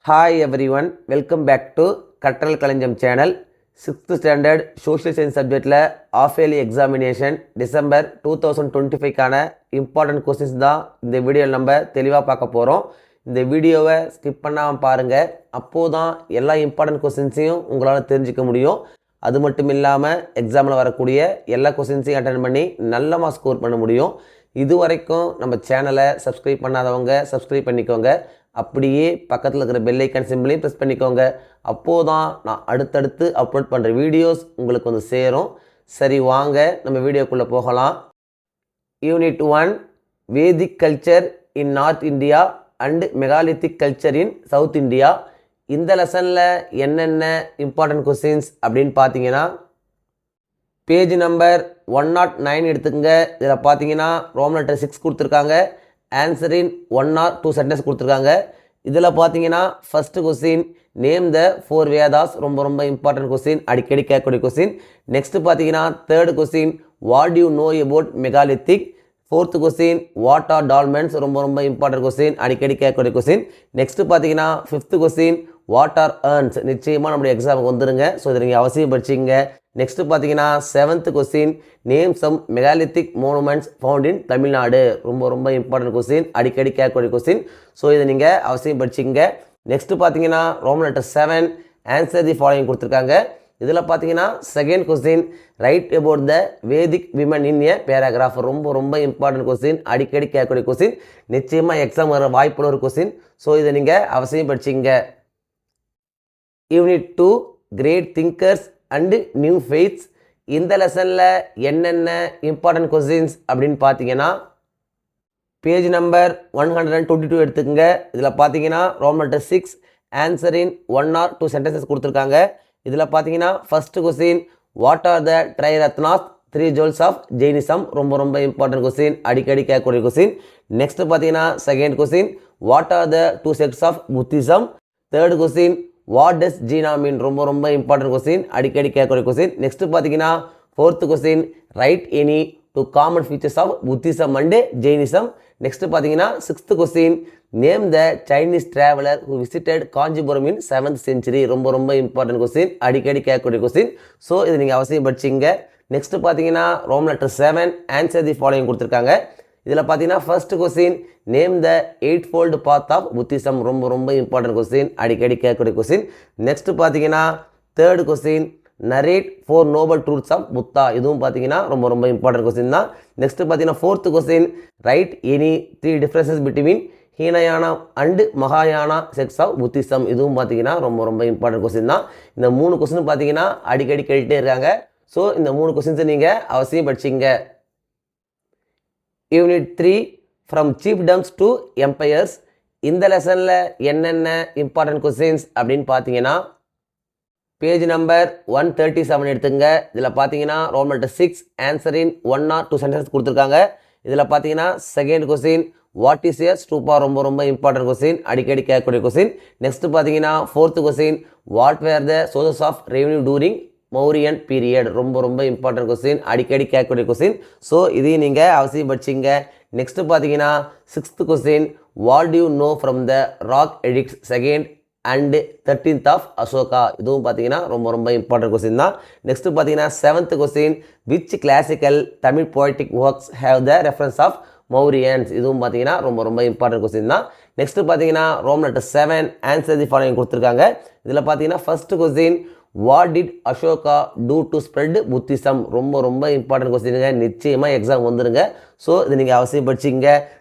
Hi everyone, welcome back to Katral Kalanjam channel. 6th standard social science subjectல half yearly examination December 2025 கான important questions தான் இந்த வீடியோவில் நம்ம தெளிவாக பார்க்க போகிறோம். இந்த வீடியோவை ஸ்கிப் பண்ணாமல் பாருங்கள், அப்போதான் எல்லா இம்பார்ட்டன்ட் கொஸ்டின்ஸையும் உங்களால் தெரிஞ்சிக்க முடியும். அது மட்டும் இல்லாமல் எக்ஸாமில் வரக்கூடிய எல்லா கொஸ்டின்ஸையும் அட்டென்ட் பண்ணி நல்ல மார்க் ஸ்கோர் பண்ண முடியும். இது வரைக்கும் நம்ம சேனலை சப்ஸ்கிரைப் பண்ணாதவங்க சப்ஸ்கிரைப் பண்ணிக்கோங்க. அப்படியே பக்கத்தில் இருக்கிற பெல் ஐக்கான் சிம்பிளையும் ப்ரெஸ் பண்ணிக்கோங்க. அப்போது தான் நான் அடுத்தடுத்து அப்லோட் பண்ணுற வீடியோஸ் உங்களுக்கு வந்து சேரும். சரி, வாங்க நம்ம வீடியோக்குள்ளே போகலாம். Unit 1 Vedic culture in north India and megalithic culture in South India. இந்த லெசனில் என்னென்ன இம்பார்ட்டன்ட் கொஸ்டின்ஸ் அப்படின்னு பார்த்தீங்கன்னா, பேஜ் நம்பர் 109 எடுத்துக்கங்க. இதில் பார்த்தீங்கன்னா ரோமன் லெட்டர் 6 கொடுத்துருக்காங்க. ஆன்சரின் 1 or 2 சென்டென்ஸ் கொடுத்துருக்காங்க. இதில் பார்த்தீங்கன்னா first question name the 4 Vedas, ரொம்ப இம்பார்ட்டன்ட் கொஸ்டின், அடிக்கடி கேட்கக்கூடிய கொஸ்டின். நெக்ஸ்ட்டு பார்த்தீங்கன்னா third question what you know about megalithic. Fourth question what are dolmens, ரொம்ப இம்பார்ட்டன்ட் கொஸ்டின், அடிக்கடி கேட்கக்கூடிய கொஸ்டின். நெக்ஸ்ட்டு பார்த்தீங்கன்னா fifth question what are urns. நிச்சயமாக நம்மளுடைய எக்ஸாமுக்கு வந்துருங்க, ஸோ இதை நீங்கள் அவசியம் படிச்சிங்க. நெக்ஸ்ட்டு பார்த்தீங்கன்னா seventh question name some megalithic monuments found in Tamil Nadu. ரொம்ப இம்பார்ட்டன்ட் கொஸ்டின், அடிக்கடி கேட்கக்கூடிய கொஸ்டின், ஸோ இதை நீங்கள் அவசியம் படிச்சிங்க. நெக்ஸ்ட்டு பார்த்தீங்கன்னா Roman letter 7 answer the following கொடுத்துருக்காங்க. இதில் பார்த்தீங்கன்னா second question right about the Vedic women in A paragraph. ரொம்ப இம்பார்ட்டன்ட் கொஸ்டின், அடிக்கடி கேட்கக்கூடிய கொஸ்டின், நிச்சயமாக எக்ஸாம் வர வாய்ப்புள்ள ஒரு கொஸ்டின், ஸோ இதை நீங்கள் அவசியம் படிச்சிங்க. Unit 2 great thinkers and new faiths. இந்த லெசனில் என்னென்ன இம்பார்ட்டன்ட் கொஸ்டின்ஸ் அப்படின்னு பார்த்தீங்கன்னா, பேஜ் நம்பர் 122 எடுத்துக்கோங்க. இதில் பார்த்தீங்கன்னா ரோமன் லெட்டர் 6 ஆன்சரின் 1 or 2 சென்டென்சஸ் கொடுத்துருக்காங்க. இதில் பார்த்தீங்கன்னா first question what are the ட்ரைரத்னாஸ் 3 ஜோல்ஸ் ஆஃப் ஜெயினிசம். ரொம்ப இம்பார்ட்டன்ட் கொஸ்டின், அடிக்கடி கேட்கக்கூடிய கொஸ்டின். நெக்ஸ்ட் பார்த்தீங்கன்னா second question what are the 2 sects of Buddhism. Third question what does Jina mean. ரொம்ப இம்பார்ட்டன்ட் கொஸ்டின், அடிக்கடி கேட்கக்கூடிய கொஸ்டின். நெக்ஸ்ட் பார்த்தீங்கன்னா fourth question write any 2 common features of Buddhism and Jainism. Next பார்த்தீங்கன்னா sixth question name the Chinese traveller who visited Kanchipuram in 7th century. ரொம்ப important question, அடிக்கடி கேட்கக்கூடிய question, so இது நீங்கள் அவசியம் படிச்சிங்க. நெக்ஸ்ட் பார்த்தீங்கன்னா Roman letter 7 answer the following கொடுத்துருக்காங்க. இதில் பார்த்தீங்கன்னா first question name the 8-fold path of Buddhism. ரொம்ப இம்பார்ட்டன்ட் கொஸ்டின், அடிக்கடி கேட்கக்கூடிய கொஸ்டின். நெக்ஸ்ட் பார்த்தீங்கன்னா third question narrate 4 noble truths of Buddha. இதுவும் பார்த்தீங்கன்னா ரொம்ப இம்பார்ட்டன்ட் கொஸ்டின் தான். நெக்ஸ்ட் பார்த்தீங்கன்னா fourth question write any 3 differences between Hinayana and மகாயானா செக்ஸ் ஆஃப் புத்திசம். இதுவும் பார்த்தீங்கன்னா ரொம்ப இம்பார்ட்டன்ட் கொஸ்டின் தான். இந்த 3 கொஸ்டின் பார்த்தீங்கன்னா அடிக்கடி கேட்டுகிட்டே இருக்காங்க, ஸோ இந்த 3 கொஸ்டின்ஸை நீங்கள் அவசியம் படிச்சிங்க. Unit 3 from chiefdoms to empires. இந்த லெசனில் என்னென்ன இம்பார்ட்டன்ட் கொஸ்டின்ஸ் அப்படின்னு பார்த்தீங்கன்னா, பேஜ் நம்பர் 137 எடுத்துங்க. இதில் பார்த்தீங்கன்னா ரோமன் லெட்டர் 6 ஆன்சரின் 1 or 2 சென்டென்ஸ் கொடுத்துருக்காங்க. இதில் பார்த்தீங்கன்னா second question what is a stupa. ரொம்ப இம்பார்ட்டன்ட் கொஸ்டின், அடிக்கடி கேட்கக்கூடிய கொஸ்டின். நெக்ஸ்ட் பார்த்தீங்கன்னா fourth question what were the sources of revenue during Mauryan period. ரொம்ப இம்பார்ட்டன்ட் கொஸ்டின், அடிக்கடி கேட்கக்கூடிய கொஸ்டின், ஸோ இதையும் நீங்கள் அவசியம் படிச்சிங்க. நெக்ஸ்ட் பார்த்தீங்கன்னா sixth question what you know from the rock edicts 2nd and 13th of Ashoka. இதுவும் பார்த்தீங்கன்னா ரொம்ப இம்பார்ட்டன்ட் கொஸ்டின் தான். நெக்ஸ்ட் பார்த்தீங்கன்னா seventh question which classical Tamil poetic works have the reference of Mauryans. இதுவும் பார்த்தீங்கன்னா ரொம்ப இம்பார்ட்டன்ட் கொஸ்டின் தான். நெக்ஸ்ட் பார்த்தீங்கன்னா Roman letter 7 answer the following கொடுத்துருக்காங்க. இதில் பார்த்தீங்கன்னா first question what did Ashoka do to spread Buddhism. ரொம்ப இம்பார்ட்டன்ட் கொஸ்டினுங்க, நிச்சயமாக எக்ஸாம் வந்துருங்க, ஸோ இது நீங்கள் அவசியம் படிச்சிங்க.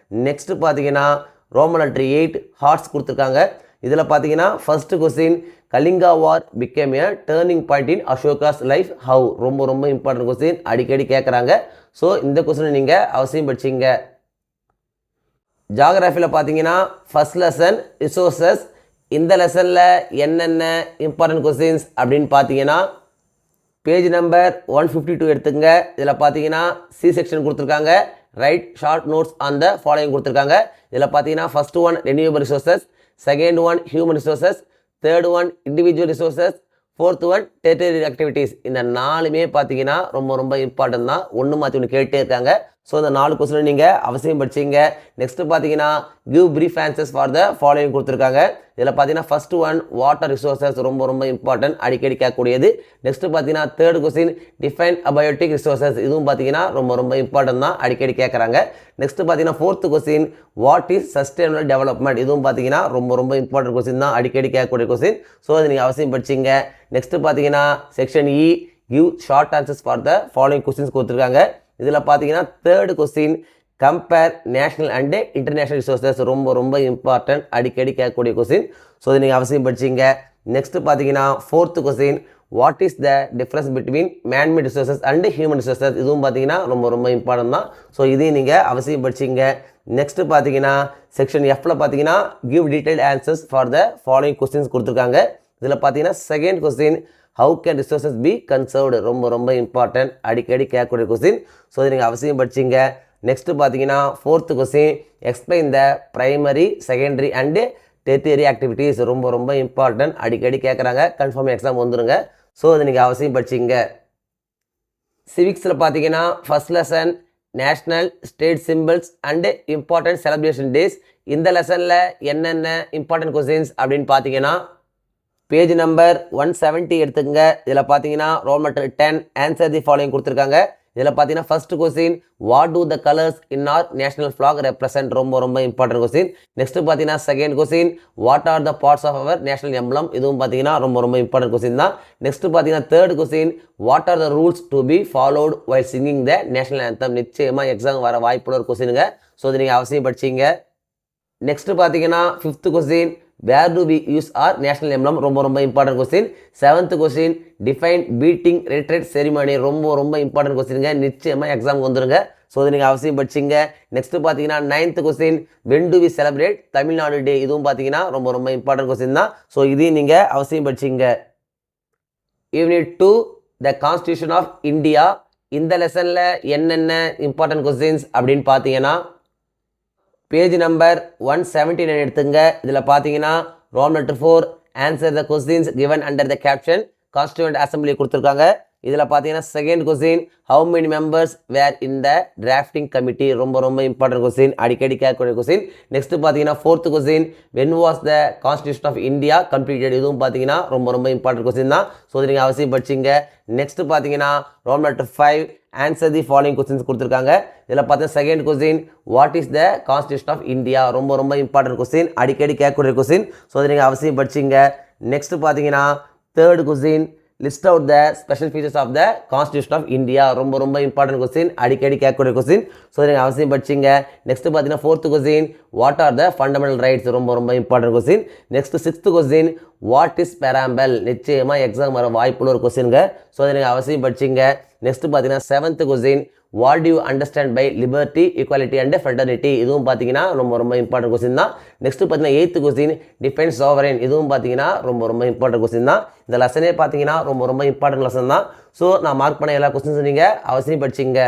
நெக்ஸ்ட் பார்த்தீங்கன்னா ரோமன் லெட்டர் 8 ஹார்ட்ஸ் கொடுத்துருக்காங்க. இதில் பார்த்தீங்கன்னா first question Kalinga war became a turning point in Ashoka's life how. ரொம்ப இம்பார்ட்டன்ட் கொஸ்டின், அடிக்கடி கேட்குறாங்க, ஸோ இந்த கொஸ்டினை நீங்கள் அவசியம் படிச்சிங்க. ஜாகிரஃபியில் பார்த்தீங்கன்னா ஃபர்ஸ்ட் லெசன் ரிசோர்சஸ். இந்த லெசனில் என்னென்ன இம்பார்ட்டன்ட் கொஸ்டின்ஸ் அப்படின்னு பார்த்தீங்கன்னா, பேஜ் நம்பர் 152 எடுத்துங்க. இதில் பார்த்தீங்கன்னா சி செக்ஷன் கொடுத்துருக்காங்க. Right short notes on the following கொடுத்துருக்காங்க. இதில் பார்த்தீங்கன்னா first one renewable resources, second one human resources, third one individual resources, fourth one territory activities. இந்த 4மே பார்த்தீங்கன்னா ரொம்ப இம்பார்ட்டன்ட் தான். ஒன்று மாற்றி ஒன்று கேட்டே இருக்காங்க, ஸோ இந்த 4 கொஸ்டின் நீங்கள் அவசியம் படிச்சிங்க. நெக்ஸ்ட்டு பார்த்தீங்கன்னா give brief answers for the following கொடுத்துருக்காங்க. இதில் பார்த்தீங்கன்னா ஃபர்ஸ்ட் ஒன் வாட்டர் ரிசோர்ஸஸ் ரொம்ப இம்பார்ட்டன்ட், அடிக்கடி கேட்கக்கூடியது. நெக்ஸ்ட்டு பார்த்தீங்கன்னா தேர்ட் கொஸ்டின் டிஃபைன் அபயோட்டிக் ரிசோர்ஸஸ், இதுவும் பார்த்தீங்கன்னா ரொம்ப இம்பார்ட்டன்ட் தான், அடிக்கடி கேட்குறாங்க. நெக்ஸ்ட்டு பார்த்தீங்கன்னா fourth question what is sustainable development, இதுவும் பார்த்தீங்கன்னா ரொம்ப இம்பார்ட்டன்ட் கொஸ்டின் தான், அடிக்கடி கேட்கக்கூடிய கொஸ்டின். ஸோ அது நீங்கள் அவசியம் படிச்சிங்க. நெக்ஸ்ட்டு பார்த்தீங்கன்னா section E give short answers for the following questions கொடுத்துருக்காங்க. இதில் பார்த்தீங்கன்னா third question compare national and international resources ரொம்ப இம்பார்ட்டன்ட், அடிக்கடி கேட்கக்கூடிய கொஸ்டின். ஸோ இது நீங்கள் அவசியம் படிச்சிங்க. நெக்ஸ்ட்டு பார்த்தீங்கன்னா fourth question what is the difference between man-made resources and human resources, இதுவும் பார்த்தீங்கன்னா ரொம்ப இம்பார்ட்டன்ட் தான். ஸோ இதையும் நீங்கள் அவசியம் படிச்சிங்க. நெக்ஸ்ட்டு பார்த்தீங்கன்னா செக்ஷன் எஃப்ல பார்த்தீங்கன்னா give detailed answers for the following questions கொடுத்துருக்காங்க. இதில் பார்த்தீங்கன்னா second question how can resources be conserved, ரொம்ப இம்பார்ட்டன்ட், அடிக்கடி கேட்கக்கூடிய கொஸ்டின். ஸோ இது நீங்கள் அவசியம் படிச்சிங்க. நெக்ஸ்ட்டு பார்த்தீங்கன்னா fourth question explain the primary secondary and tertiary activities, ரொம்ப இம்பார்ட்டன்ட், அடிக்கடி கேட்குறாங்க, கன்ஃபார்ம் எக்ஸாம் வந்துருங்க. ஸோ இது நீங்கள் அவசியம் படிச்சிங்க. சிவிக்ஸில் பார்த்தீங்கன்னா first lesson national state symbols and important celebration days. இந்த லெசனில் என்னென்ன இம்பார்ட்டன்ட் கொஸ்டின்ஸ் அப்படின்னு பார்த்தீங்கன்னா பேஜ் நம்பர் 170 எடுத்துக்கங்க. இதில் பார்த்தீங்கன்னா roll number 10 answer the following கொடுத்துருக்காங்க. இதில் பார்த்தீங்கன்னா first question what do the colours in our national flag represent, ரொம்ப இம்பார்ட்டன்ட் கொஸ்டின். நெக்ஸ்ட் பார்த்தீங்கன்னா second question what are the parts of our national emblem, இதுவும் பார்த்தீங்கன்னா ரொம்ப இம்பார்ட்டன்ட் கொஸ்டின் தான். Next பார்த்தீங்கன்னா third question what are the rules to be followed while singing the national anthem, நிச்சயமாக exam வர வாய்ப்புள்ள ஒரு கொஸ்டினுங்க. ஸோ இது நீங்கள் அவசியம் படிச்சிங்க. நெக்ஸ்ட் பார்த்தீங்கன்னா fifth question where do we use our national emblem, ரொம்ப important question. Seventh question define beating retreat ceremony, ரொம்ப இம்பார்ட்டன்ட் கொஸ்டினுங்க, நிச்சயமாக எக்ஸாம் வந்துருங்க. ஸோ இது நீங்கள் அவசியம் படிச்சிங்க. நெக்ஸ்ட் பார்த்தீங்கன்னா ninth question when do we celebrate Tamilnadu day, இதுவும் பார்த்தீங்கன்னா ரொம்ப இம்பார்ட்டன்ட் கொஸ்டின் தான். ஸோ இதையும் நீங்கள் அவசியம் படிச்சிங்க. Unit 2 the constitution of India, இந்த லெசனில் என்னென்ன இம்பார்ட்டன்ட் கொஸ்டின்ஸ் அப்படின்னு பார்த்தீங்கன்னா பேஜ் நம்பர் 179 எடுத்துங்க. இதில் பார்த்தீங்கன்னா roll number 4 answer the questions given under the caption constituent assembly கொடுத்துருக்காங்க. இதில் பார்த்தீங்கன்னா second question how many members were in the drafting committee, ரொம்ப இம்பார்ட்டன்ட் கொஸ்டின், அடிக்கடி கேட்கக்கூடிய கொஸ்டின். நெக்ஸ்ட் பார்த்தீங்கன்னா fourth question when was the constitution of India completed, இதுவும் பார்த்தீங்கன்னா ரொம்ப இம்பார்ட்டன்ட் கொஸ்டின் தான். ஸோ இது நீங்கள் அவசியம் படிச்சிங்க. நெக்ஸ்ட் பார்த்தீங்கன்னா roll number 5 answer the following questions கொடுத்துருக்காங்க. இதில் பார்த்தீங்கன்னா second question what is the constitution of India, ரொம்ப இம்பார்ட்டன்ட் கொஸ்டின், அடிக்கடி கேட்கக்கூடிய கொஸ்டின். ஸோ அதை நீங்கள் அவசியம் படிச்சிங்க. நெக்ஸ்ட் பார்த்தீங்கன்னா third question list out the special features of the constitution of India, ரொம்ப இம்பார்ட்டன்ட் கொஸ்டின், அடிக்கடி கேட்கக்கூடிய கொஸ்டின். ஸோ நீங்கள் அவசியம் படிச்சிங்க. நெக்ஸ்ட் பார்த்தீங்கன்னா fourth question what are the fundamental rights, ரொம்ப important question. Next sixth question what is preamble, நிச்சயமாக exam வர வாய்ப்புள்ள ஒரு கொஸ்டின்ங்க. ஸோ அதை நீங்கள் அவசியம் படிச்சிங்க. நெக்ஸ்ட் பார்த்தீங்கன்னா seventh question what do you understand by liberty equality and fraternity, இதுவும் பார்த்தீங்கன்னா ரொம்ப இம்பார்ட்டன்ட் கொஸ்டின் தான். நெக்ஸ்ட் பார்த்தீங்கன்னா எய்த் கொஸ்டின் டிஃபைன் சாவரன், இதுவும் பார்த்தீங்கன்னா ரொம்ப இம்பார்ட்டன்ட் கொஸ்டின் தான். இந்த லெசனே பார்த்தீங்கன்னா ரொம்ப இம்பார்ட்டன்ட் லெசன் தான். ஸோ நான் மார்க் பண்ண எல்லா கொஸ்டின்ஸும் நீங்கள் அவசியம் படிச்சிங்க.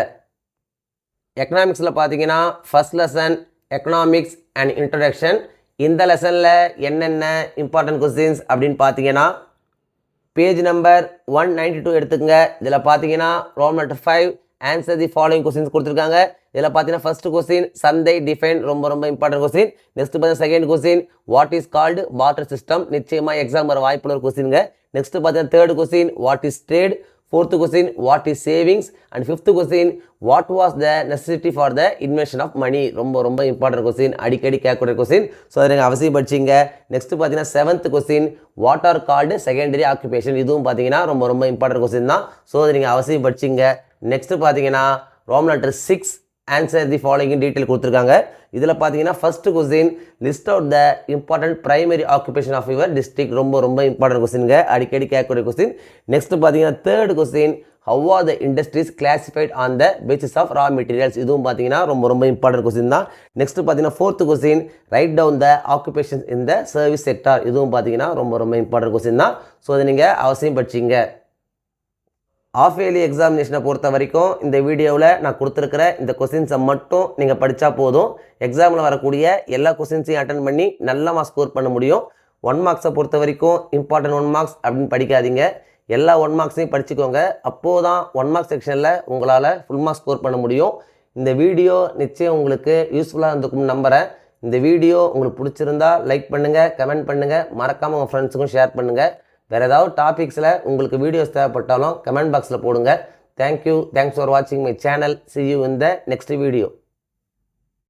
எக்கனாமிக்ஸில் பார்த்தீங்கன்னா first lesson economics and introduction, இந்த லெசனில் என்னென்ன இம்பார்ட்டன்ட் கொஸ்டின்ஸ் அப்படின்னு பார்த்தீங்கன்னா பேஜ் நம்பர் 192 எடுத்துக்கங்க. இதில் பார்த்தீங்கன்னா roll number 5 answer the following questions கொடுத்துருக்காங்க. இதில் பார்த்தீங்கன்னா ஃபர்ஸ்ட் கொஸ்டின் சந்தை டிஃபைன், ரொம்ப இம்பார்ட்டன்ட் கொஸ்டின். நெக்ஸ்ட் பார்த்தீங்கன்னா second question what is called water system, நிச்சயமாக எக்ஸாம் வர வாய்ப்புள்ள ஒரு கொஸ்டின்ங்க. நெக்ஸ்ட் பார்த்தீங்கன்னா third question what is trade, fourth question what is savings, and fifth question what was the necessity for the invention of money, ரொம்ப important question, அடிக்கடி கேட்கக்கூடிய question. So அதை நீங்கள் அவசியம் படிச்சிங்க. நெக்ஸ்ட் பார்த்தீங்கன்னா seventh question what are called secondary occupation, இதுவும் பார்த்தீங்கன்னா ரொம்ப இம்பார்ட்டன்ட் கொஸ்டின் தான். ஸோ அதை நீங்கள் அவசியம் படிச்சிங்க. நெக்ஸ்ட் பார்த்தீங்கன்னா Roman letter 6 answer the following detail கொடுத்துருக்காங்க. இதில் பார்த்தீங்கன்னா first question list out the important primary occupation of your district, ரொம்ப இம்பார்ட்டன்ட் கொஸ்டின்ங்க, அடிக்கடி கேட்கக்கூடிய கொஸ்டின். நெக்ஸ்ட் பார்த்தீங்கன்னா third question how are the industries classified on the basis of raw materials, இதுவும் பார்த்தீங்கன்னா ரொம்ப இம்பார்ட்டன்ட் கொஸ்டின் தான். நெக்ஸ்ட் பார்த்தீங்கன்னா fourth question write down the occupations in the service sector, இதுவும் பார்த்தீங்கன்னா ரொம்ப இம்பார்ட்டன்ட் கொஸ்டின் தான். ஸோ அதை நீங்கள் அவசியம் படிச்சிங்க. ஆஃப் இயர்லி எக்ஸாமினேஷனை பொறுத்த வரைக்கும் இந்த வீடியோவில் நான் கொடுத்துருக்கிற இந்த கொஸ்டின்ஸை மட்டும் நீங்கள் படித்தா போதும். எக்ஸாமில் வரக்கூடிய எல்லா கொஸ்டின்ஸையும் அட்டன் பண்ணி நல்ல மார்க்ஸ் ஸ்கோர் பண்ண முடியும். 1 மார்க்ஸை பொறுத்த வரைக்கும் இம்பார்ட்டன்ட் 1 மார்க்ஸ் அப்படின்னு படிக்காதீங்க, எல்லா 1 மார்க்ஸையும் படிச்சுக்கோங்க. அப்போது தான் 1 மார்க்ஸ் செக்ஷனில் உங்களால் ஃபுல் மார்க்ஸ் ஸ்கோர் பண்ண முடியும். இந்த வீடியோ நிச்சயம் உங்களுக்கு யூஸ்ஃபுல்லாக இருந்துக்கும்னு நம்புகிறேன். இந்த வீடியோ உங்களுக்கு பிடிச்சிருந்தா லைக் பண்ணுங்கள், கமெண்ட் பண்ணுங்கள், மறக்காமல் உங்கள் ஃப்ரெண்ட்ஸுக்கும் ஷேர் பண்ணுங்கள். வேறு ஏதாவது டாபிக்ஸில் உங்களுக்கு வீடியோஸ் தேவைப்பட்டாலும் கமெண்ட் பாக்ஸில் போடுங்க. தேங்க்யூ. தேங்க்ஸ் ஃபார் வாட்சிங் my channel. See you in the next video.